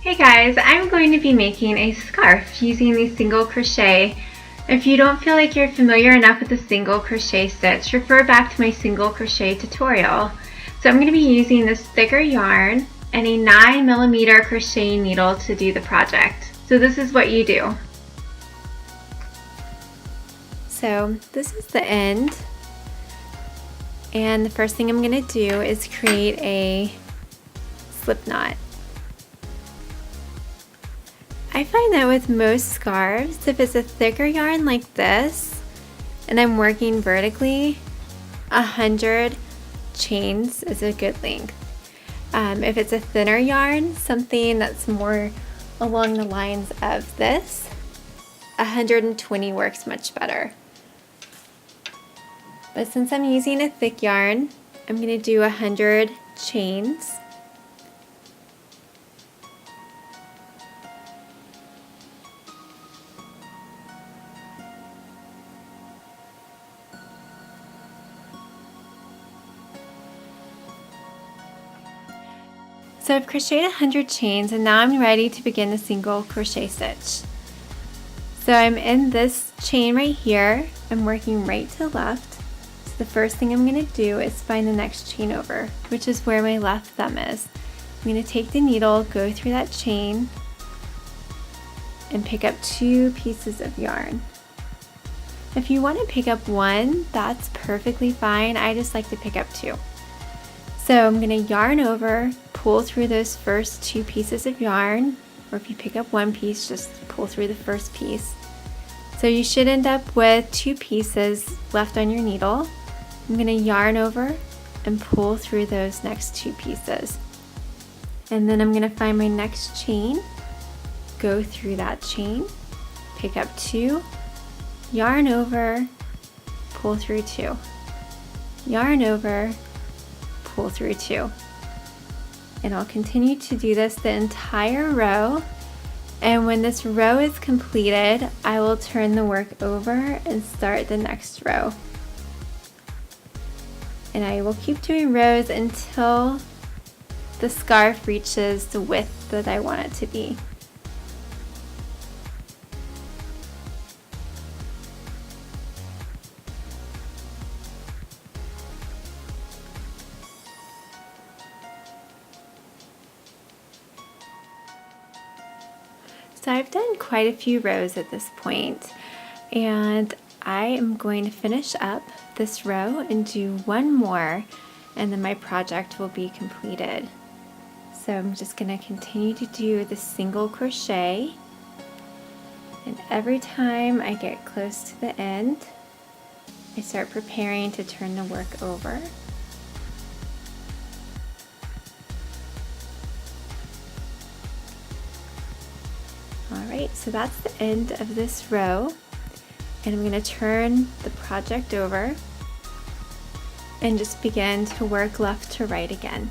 Hey guys, I'm going to be making a scarf using the single crochet. If you don't feel like you're familiar enough with the single crochet stitch, refer back to my single crochet tutorial. So I'm going to be using this thicker yarn and a 9mm crochet needle to do the project. So this is what you do. So this is the end, and the first thing I'm going to do is create a slip knot. I find that with most scarves, if it's a thicker yarn like this and I'm working vertically, 100 chains is a good length. If it's a thinner yarn, something that's more along the lines of this, 120 works much better. But since I'm using a thick yarn, I'm going to do 100 chains. So I've crocheted 100 chains, and now I'm ready to begin the single crochet stitch. So I'm in this chain right here. I'm working right to left. So the first thing I'm going to do is find the next chain over, which is where my left thumb is. I'm going to take the needle, go through that chain, and pick up 2 pieces of yarn. If you want to pick up 1, that's perfectly fine. I just like to pick up 2. So I'm going to yarn over, pull through those first 2 pieces of yarn, or if you pick up 1 piece, just pull through the first piece. So you should end up with 2 pieces left on your needle. I'm going to yarn over and pull through those next 2 pieces. And then I'm going to find my next chain, go through that chain, pick up 2, yarn over, pull through 2, yarn over, pull through 2. And I'll continue to do this the entire row, and when this row is completed, I will turn the work over and start the next row. And I will keep doing rows until the scarf reaches the width that I want it to be. So I've done quite a few rows at this point, and I am going to finish up this row and do 1 more, and then my project will be completed. So I'm just going to continue to do the single crochet, and every time I get close to the end, I start preparing to turn the work over. Alright, so that's the end of this row, and I'm going to turn the project over and just begin to work left to right again.